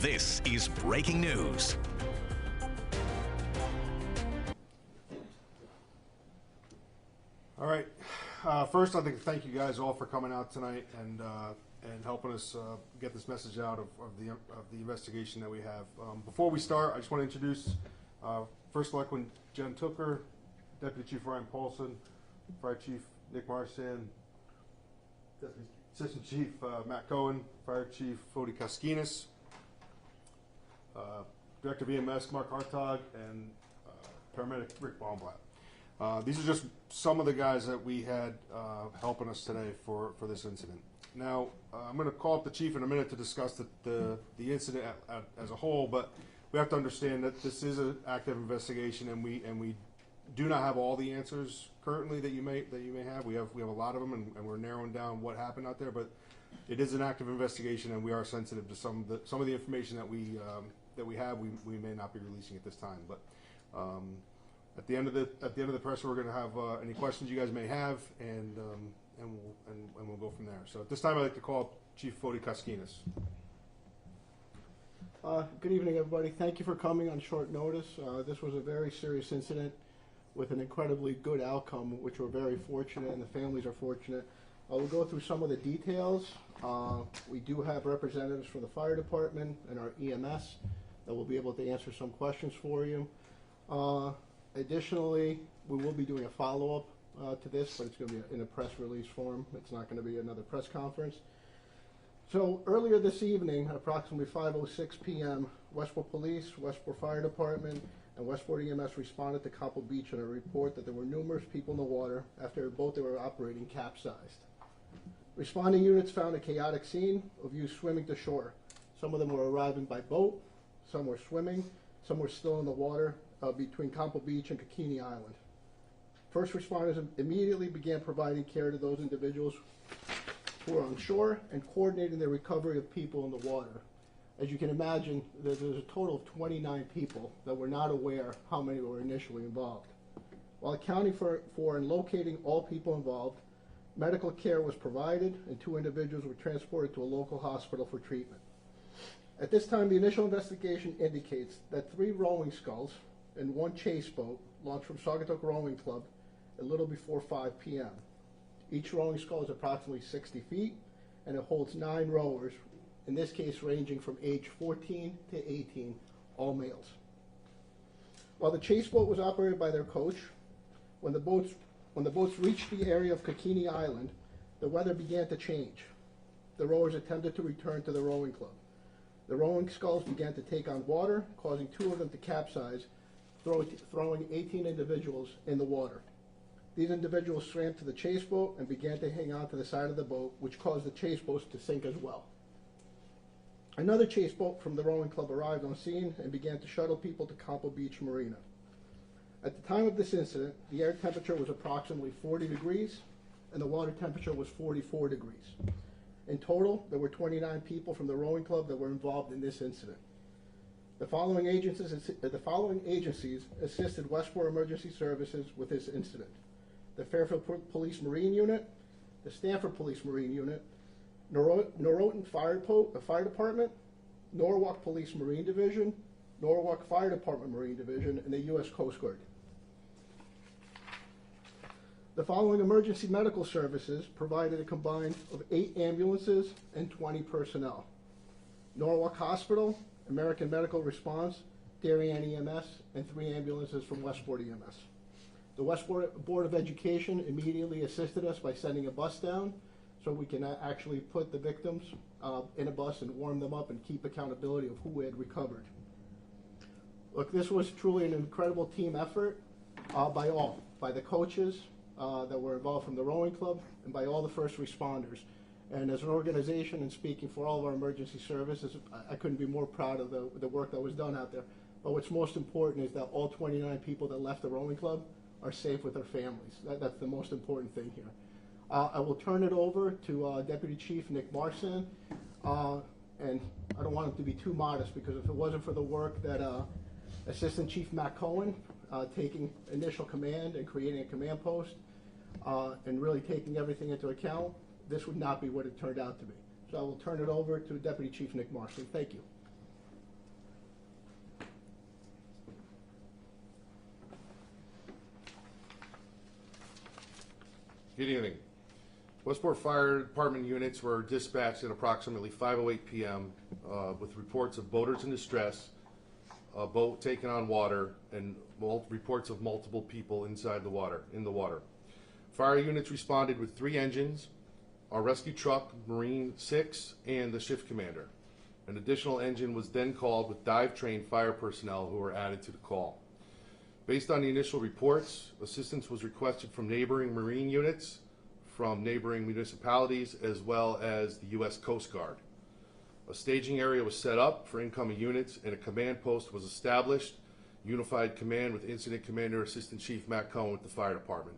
This is breaking news. All right. First, I'd like to thank you guys all for coming out tonight and helping us get this message out of the investigation that we have. Before we start, I just want to introduce First Selectman Jen Tooker, Deputy Chief Ryan Paulson, Fire Chief Nick Marsan, Assistant Chief Matt Cohen, Fire Chief Fody Kaskinas, Director of EMS Mark Hartog, and Paramedic Rick Baumblad. These are just some of the guys that we had helping us today for this incident. Now, I'm going to call up the chief in a minute to discuss the incident as a whole, but we have to understand that this is an active investigation, and we do not have all the answers currently that you may have. We have a lot of them, and we're narrowing down what happened out there. But it is an active investigation, and we are sensitive to some of the information that we have. We may not be releasing at this time, but. At the end of the press, we're going to have any questions you guys may have, and we'll go from there. So at this time, I'd like to call up Chief Fody Kaskinas. Good evening, everybody. Thank you for coming on short notice. This was a very serious incident with an incredibly good outcome, which we're very fortunate, and the families are fortunate. We'll go through some of the details. We do have representatives from the fire department and our EMS that will be able to answer some questions for you. Additionally, we will be doing a follow-up to this, but it's going to be in a press release form. It's not going to be another press conference. So earlier this evening, approximately 5:06 p.m., Westport Police, Westport Fire Department, and Westport EMS responded to Copple Beach on a report that there were numerous people in the water after a boat they were operating capsized. Responding units found a chaotic scene of youth swimming to shore. Some of them were arriving by boat, some were swimming, some were still in the water between Copple Beach and Bikini Island. First responders immediately began providing care to those individuals who were on shore and coordinating the recovery of people in the water. As you can imagine, there's a total of 29 people that were not aware how many were initially involved. While accounting for and locating all people involved, medical care was provided and 2 individuals were transported to a local hospital for treatment. At this time, the initial investigation indicates that 3 rowing sculls and 1 chase boat launched from Saugatuck Rowing Club a little before 5 p.m. Each rowing scull is approximately 60 feet, and it holds 9 rowers, in this case ranging from age 14 to 18, all males. While the chase boat was operated by their coach, when the boats reached the area of Bikini Island, the weather began to change. The rowers attempted to return to the rowing club. The rowing sculls began to take on water, causing 2 of them to capsize, throwing 18 individuals in the water. These individuals swam to the chase boat and began to hang on to the side of the boat, which caused the chase boats to sink as well. Another chase boat from the rowing club arrived on scene and began to shuttle people to Copple Beach Marina. At the time of this incident, the air temperature was approximately 40 degrees and the water temperature was 44 degrees. In total, there were 29 people from the rowing club that were involved in this incident. The following agencies assisted Westport Emergency Services with this incident: the Fairfield Police Marine Unit, the Stanford Police Marine Unit, Norotan Fire Department, Norwalk Police Marine Division, Norwalk Fire Department Marine Division, and the U.S. Coast Guard. The following emergency medical services provided a combined of 8 ambulances and 20 personnel: Norwalk Hospital, American Medical Response, Darien EMS, and 3 ambulances from Westport EMS. The Westport Board of Education immediately assisted us by sending a bus down so we can actually put the victims in a bus and warm them up and keep accountability of who had recovered. Look, this was truly an incredible team effort by all, by the coaches that were involved from the rowing club and by all the first responders. And as an organization and speaking for all of our emergency services, I couldn't be more proud of the work that was done out there. But what's most important is that all 29 people that left the rowing club are safe with their families. That's the most important thing here. I will turn it over to Deputy Chief Nick Marsan. And I don't want him to be too modest, because if it wasn't for the work that Assistant Chief Matt Cohen taking initial command and creating a command post and really taking everything into account, this would not be what it turned out to be. So I will turn it over to Deputy Chief Nick Marsan. Thank you. Good evening. Westport Fire Department units were dispatched at approximately 5:08 p.m. With reports of boaters in distress, a boat taken on water, and reports of multiple people in the water. Fire units responded with 3 engines, our rescue truck, Marine 6, and the shift commander. An additional engine was then called with dive-trained fire personnel who were added to the call. Based on the initial reports, assistance was requested from neighboring Marine units, from neighboring municipalities, as well as the U.S. Coast Guard. A staging area was set up for incoming units, and a command post was established, unified command with Incident Commander Assistant Chief Matt Cohen with the fire department.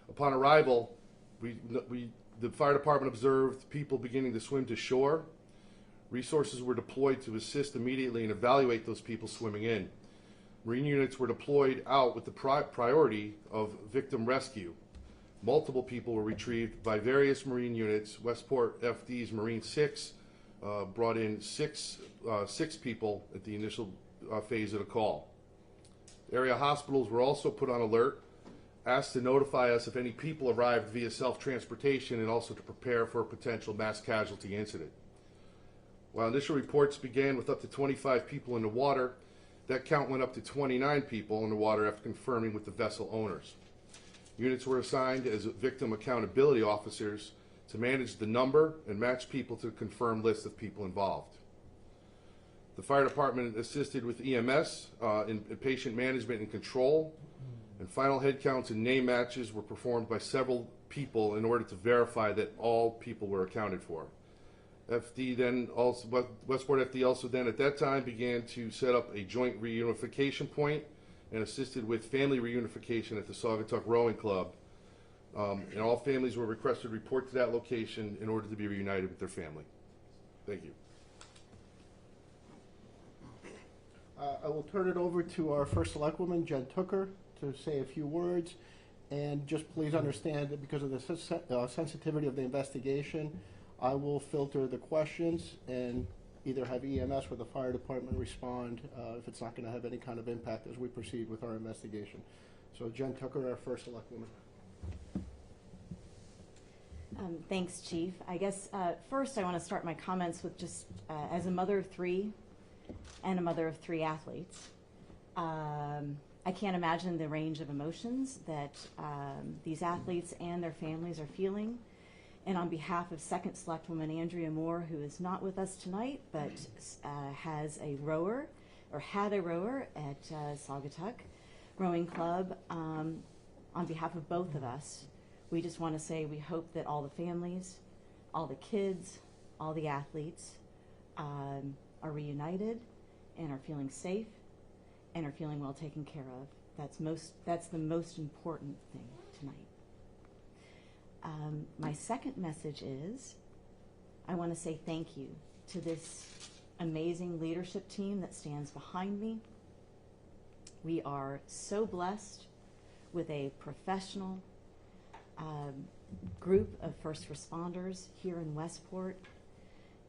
Upon arrival, the fire department observed people beginning to swim to shore. Resources were deployed to assist immediately and evaluate those people swimming in. Marine units were deployed out with the priority of victim rescue. Multiple people were retrieved by various Marine units. Westport FD's Marine 6 brought in six people at the initial phase of the call. Area hospitals were also put on alert, asked to notify us if any people arrived via self-transportation, and also to prepare for a potential mass casualty incident. While initial reports began with up to 25 people in the water, that count went up to 29 people in the water after confirming with the vessel owners. Units were assigned as victim accountability officers to manage the number and match people to the confirmed list of people involved. The fire department assisted with EMS in patient management and control, and final head counts and name matches were performed by several people in order to verify that all people were accounted for. Westport FD also then at that time began to set up a joint reunification point and assisted with family reunification at the Saugatuck Rowing Club. And all families were requested to report to that location in order to be reunited with their family. Thank you. I will turn it over to our first selectwoman, Jen Tooker, to say a few words. And just please understand that because of the sensitivity of the investigation, I will filter the questions and either have EMS or the fire department respond if it's not going to have any kind of impact as we proceed with our investigation. So Jen Tooker, our first selectwoman. Thanks, Chief. I guess first I want to start my comments with just as a mother of 3 and a mother of 3 athletes, I can't imagine the range of emotions that these athletes and their families are feeling. And on behalf of Second Selectwoman Andrea Moore, who is not with us tonight, but has a rower, or had a rower at Saugatuck Rowing Club, on behalf of both of us, we just want to say we hope that all the families, all the kids, all the athletes are reunited and are feeling safe and are feeling well taken care of. That's the most important thing tonight. My second message is I want to say thank you to this amazing leadership team that stands behind me. We are so blessed with a professional group of first responders here in Westport.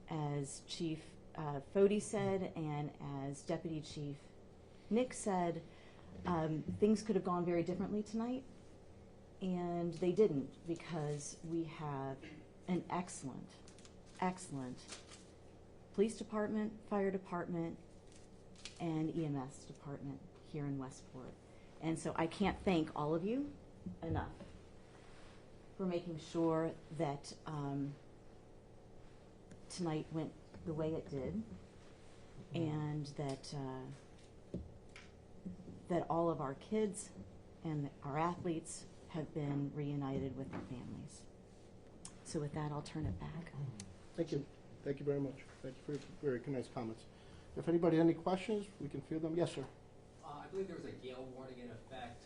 As Chief Fody said, and as Deputy Chief Nick said, things could have gone very differently tonight. And they didn't, because we have an excellent police department, fire department, and EMS department here in Westport. And so I can't thank all of you enough for making sure that tonight went the way it did, and that all of our kids and our athletes have been reunited with their families. So with that, I'll turn it back. Thank you. Thank you very much. Thank you for your very nice comments. If anybody has any questions, we can field them. Yes, sir. I believe there was a gale warning in effect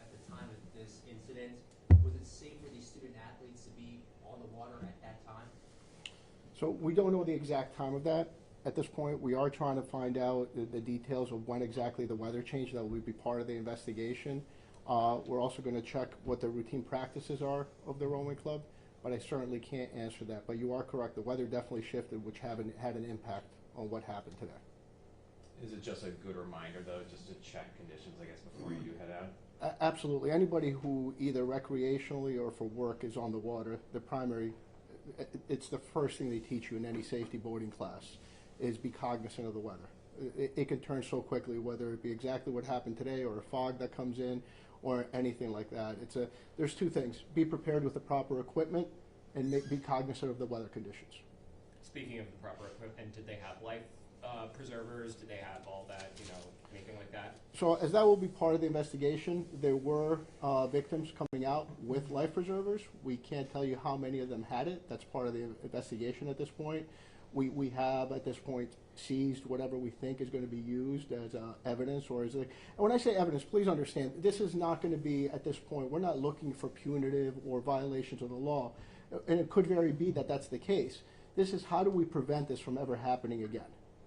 at the time of this incident. Was it safe for these student athletes to be on the water at that time? So we don't know the exact time of that. At this point, we are trying to find out the details of when exactly the weather changed. That will be part of the investigation. We're also going to check what the routine practices are of the rowing club, but I certainly can't answer that. But you are correct. The weather definitely shifted, which had an impact on what happened today. Is it just a good reminder, though, just to check conditions, I guess, before you do head out? Absolutely. Anybody who either recreationally or for work is on the water, it's the first thing they teach you in any safety boating class is be cognizant of the weather. It can turn so quickly, whether it be exactly what happened today or a fog that comes in or anything like that. There's two things. Be prepared with the proper equipment and be cognizant of the weather conditions. Speaking of the proper equipment, did they have life preservers? Did they have all that, anything like that? So as that will be part of the investigation, there were victims coming out with life preservers. We can't tell you how many of them had it. That's part of the investigation at this point. We have at this point seized whatever we think is going to be used as evidence and when I say evidence, please understand, this is not going to be, at this point, we're not looking for punitive or violations of the law. And it could very be that that's the case. This is how do we prevent this from ever happening again?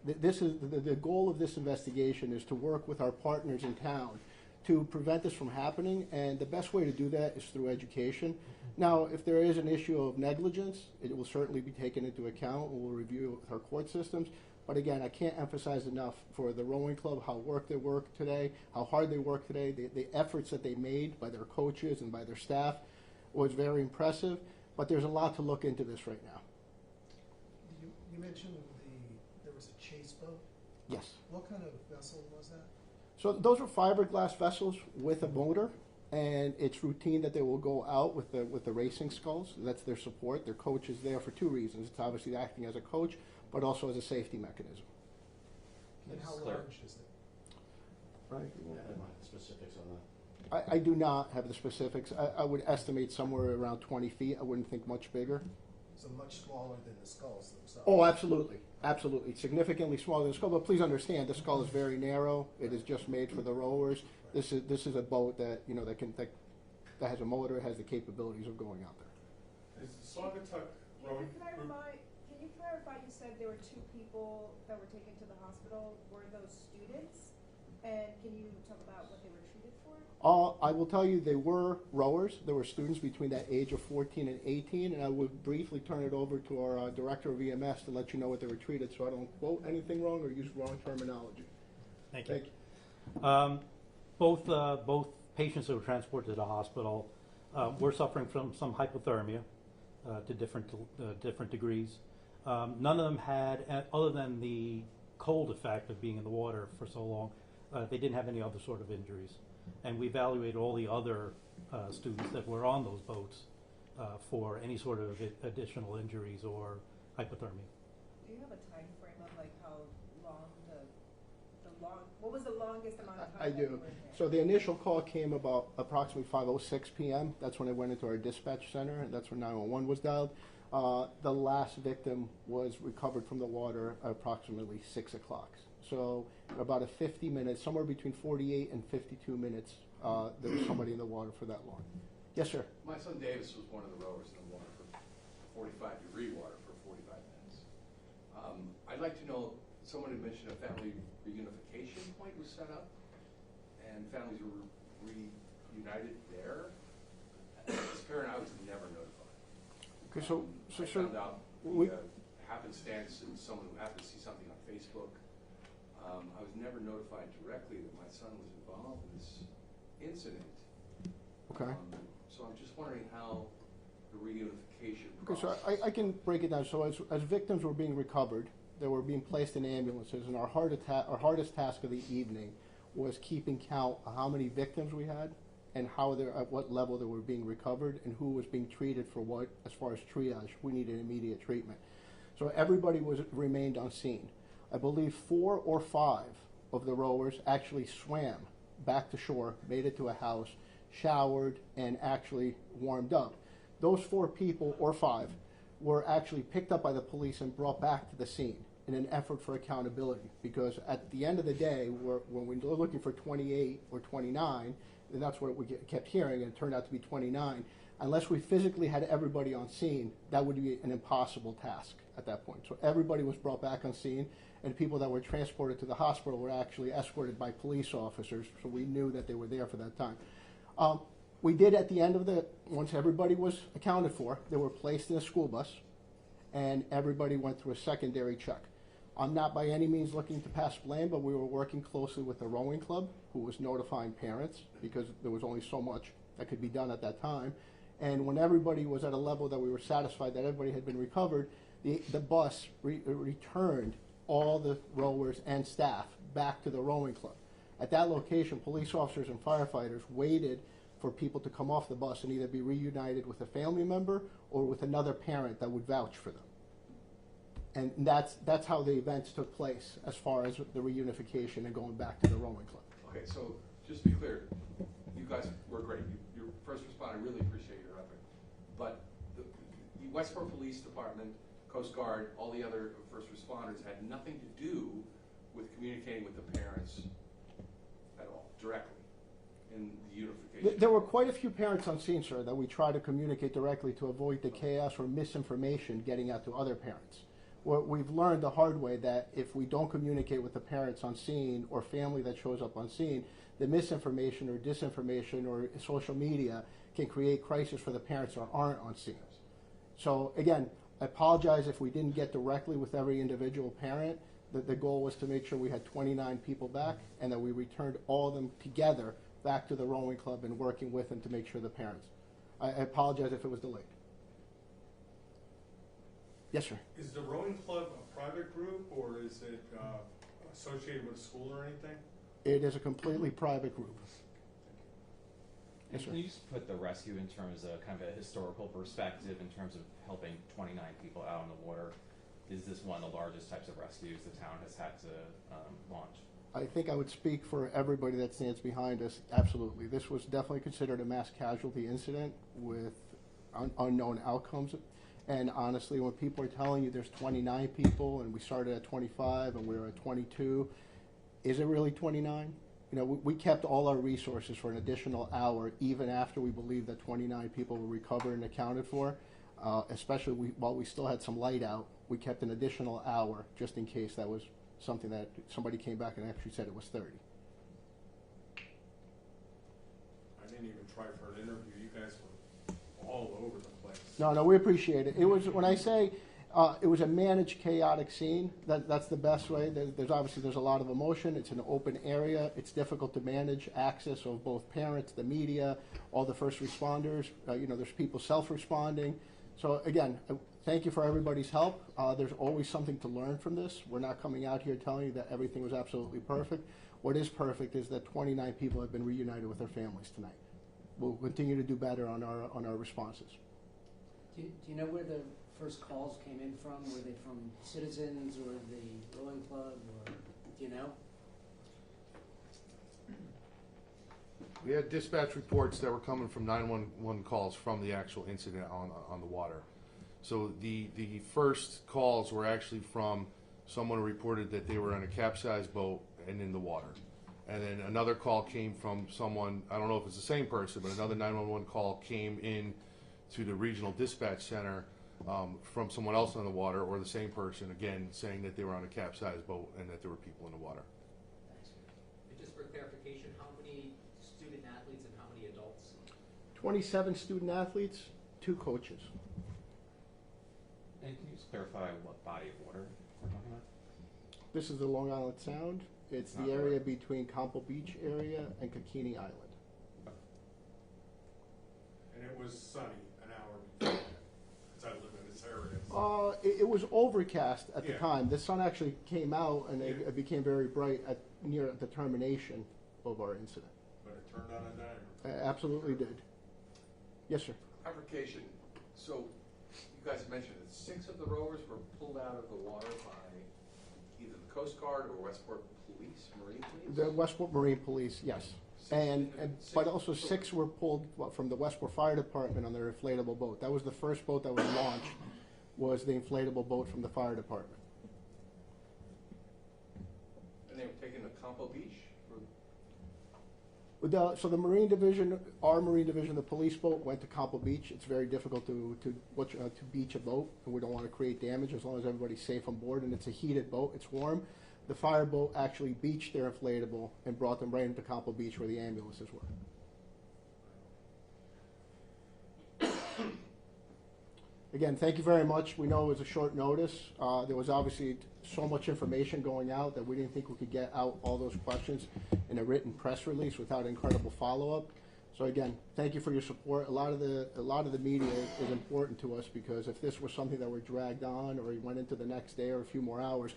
This is the goal of this investigation is to work with our partners in town to prevent this from happening, and the best way to do that is through education. Now, if there is an issue of negligence, it will certainly be taken into account, and we'll review it with our court systems. But again, I can't emphasize enough for the rowing club how hard they work today, the efforts that they made by their coaches and by their staff was very impressive, but there's a lot to look into this right now. You mentioned there was a chase boat. Yes. What kind of vessel was that? So those are fiberglass vessels with a motor, and it's routine that they will go out with the racing sculls. That's their support. Their coach is there for two reasons. It's obviously acting as a coach, but also as a safety mechanism. And how Clear. large is it? Right. Specifics on that. I do not have the specifics. I would estimate somewhere around 20 feet. I wouldn't think much bigger. So much smaller than the skulls themselves. Oh, absolutely. Absolutely. Significantly smaller than the skull, but please understand, the skull is very narrow. It is just made for the rowers. This is a boat that, that has a motor, has the capabilities of going out there. Is Saugatuck rowing? Can you clarify, you said there were two people that were taken to the hospital. Were those students? And can you talk about what they were treated for? I will tell you they were rowers. There were students between that age of 14 and 18, and I would briefly turn it over to our director of EMS to let you know what they were treated so I don't quote anything wrong or use wrong terminology. Thank you. Both patients that were transported to the hospital were suffering from some hypothermia to different degrees. None of them had, other than the cold effect of being in the water for so long, they didn't have any other sort of injuries. And we evaluated all the other students that were on those boats for any sort of additional injuries or hypothermia. Do you have a time frame of like how long what was the longest amount of time I that you do. were there? So the initial call came about approximately 5:06 p.m. That's when I went into our dispatch center, and that's when 911 was dialed. The last victim was recovered from the water at approximately 6 o'clock. So about a 50 minutes, somewhere between 48 and 52 minutes, there was somebody in the water for that long. Yes, sir. My son Davis was one of the rowers in the water for 45-degree water for 45 minutes. I'd like to know, someone had mentioned a family reunification point was set up, and families were reunited there. As a parent, I was never notified. Okay, so I sir, found out we- via happenstance and someone who happened to see something on Facebook. I was never notified directly that my son was involved in this incident. Okay. So I'm just wondering how the reunification Okay, so process. I can break it down. So as victims were being recovered, they were being placed in ambulances, and our hardest task of the evening was keeping count of how many victims we had and at what level they were being recovered and who was being treated for what, as far as triage, we needed immediate treatment. So everybody remained on scene. I believe 4 or 5 of the rowers actually swam back to shore, made it to a house, showered, and actually warmed up. Those 4 people, or 5, were actually picked up by the police and brought back to the scene in an effort for accountability. Because at the end of the day, when we were looking for 28 or 29, and that's what we kept hearing, and it turned out to be 29, unless we physically had everybody on scene, that would be an impossible task at that point. So everybody was brought back on scene, and people that were transported to the hospital were actually escorted by police officers, so we knew that they were there for that time. We did at the end of once everybody was accounted for, they were placed in a school bus, and everybody went through a secondary check. I'm not by any means looking to pass blame, but we were working closely with the rowing club, who was notifying parents, because there was only so much that could be done at that time. And when everybody was at a level that we were satisfied that everybody had been recovered, the bus returned all the rowers and staff back to the rowing club. At that location, police officers and firefighters waited for people to come off the bus and either be reunited with a family member or with another parent that would vouch for them. And that's how the events took place as far as the reunification and going back to the rowing club. Okay, so just to be clear, you guys were great. Your first responder, really appreciate your effort. But the Westport Police Department, Coast Guard, all the other first responders had nothing to do with communicating with the parents at all, directly, in the unification. There were quite a few parents on scene, sir, that we tried to communicate directly to avoid the chaos or misinformation getting out to other parents. We've learned the hard way that if we don't communicate with the parents on scene or family that shows up on scene, the misinformation or disinformation or social media can create crisis for the parents that aren't on scene. So again, I apologize if we didn't get directly with every individual parent. The goal was to make sure we had 29 people back and that we returned all of them together back to the rowing club and working with them to make sure the parents. I apologize if it was delayed. Yes, sir. Is the rowing club a private group, or is it associated with a school or anything? It is a completely private group. And Yes, can sir. you just put the rescue in terms of kind of a historical perspective in terms of helping 29 people out on the water? Is this one of the largest types of rescues the town has had to launch? I think I would speak for everybody that stands behind us. Absolutely. This was definitely considered a mass casualty incident with unknown outcomes. And honestly, when people are telling you there's 29 people and we started at 25 and we were at 22, is it really 29? You know, we kept all our resources for an additional hour, even after we believed that 29 people were recovered and accounted for. Especially while we still had some light out, we kept an additional hour just in case that was something that somebody came back and actually said it was 30. I didn't even try for an interview. You guys were all over the place. No, we appreciate it. It was, when I say it was a managed, chaotic scene, that's the best way. There's obviously a lot of emotion. It's an open area. It's difficult to manage access of both parents, the media, all the first responders. There's people self-responding. So again, thank you for everybody's help. There's always something to learn from this. We're not coming out here telling you that everything was absolutely perfect. What is perfect is that 29 people have been reunited with their families tonight. We'll continue to do better on our responses. Do you know where the first calls came in from? Were they from citizens or the rowing club, or do you know? We had dispatch reports that were coming from 911 calls from the actual incident on the water. So the first calls were actually from someone who reported that they were on a capsized boat and in the water. And then another call came from someone, I don't know if it's the same person, but another 911 call came in to the regional dispatch center from someone else on the water, or the same person, again, saying that they were on a capsized boat and that there were people in the water. And just for clarification, how many student athletes and how many adults? 27 student athletes, 2 coaches. And can you just clarify what body of water we're talking about? This is the Long Island Sound. It's the area between Campo Beach area and Kakini Island. And it was sunny an hour before that, because I live in this area. It was overcast at the Yeah. time. The sun actually came out and Yeah. it became very bright near the termination of our incident. But it turned on a dime. It absolutely did. Yes, sir. Fabrication. So you guys mentioned that 6 of the rowers were pulled out of the water by either the Coast Guard or Westport Police, Marine Police? The Westport Marine Police, yes. But also 6 were pulled from the Westport Fire Department on their inflatable boat. That was the first boat that was launched, was the inflatable boat from the fire department. And they were taken to Campo Beach? So the Marine Division, our Marine Division, the police boat went to Campo Beach. It's very difficult to beach a boat, and we don't want to create damage as long as everybody's safe on board. And it's a heated boat; it's warm. The fire boat actually beached their inflatable and brought them right into Campo Beach where the ambulances were. Again, thank you very much. We know it was a short notice. There was obviously so much information going out that we didn't think we could get out all those questions in a written press release without incredible follow-up. So again, thank you for your support. A lot of the media is important to us, because if this was something that were dragged on or went into the next day or a few more hours,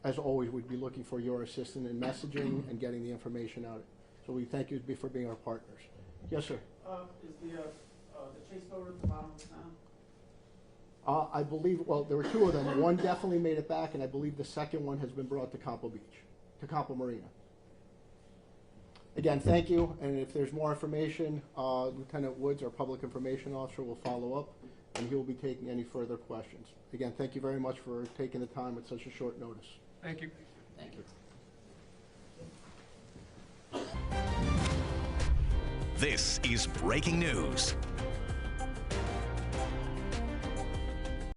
as always, we'd be looking for your assistance in messaging and getting the information out. So we thank you for being our partners. Yes, sir. Is the chase boat at the bottom of the town? I believe, well, there were two of them. One definitely made it back, and I believe the second one has been brought to Campo Beach, to Campo Marina. Again, thank you, and if there's more information, Lieutenant Woods, our public information officer, will follow up, and he will be taking any further questions. Again, thank you very much for taking the time at such a short notice. Thank you. Thank you. This is breaking news.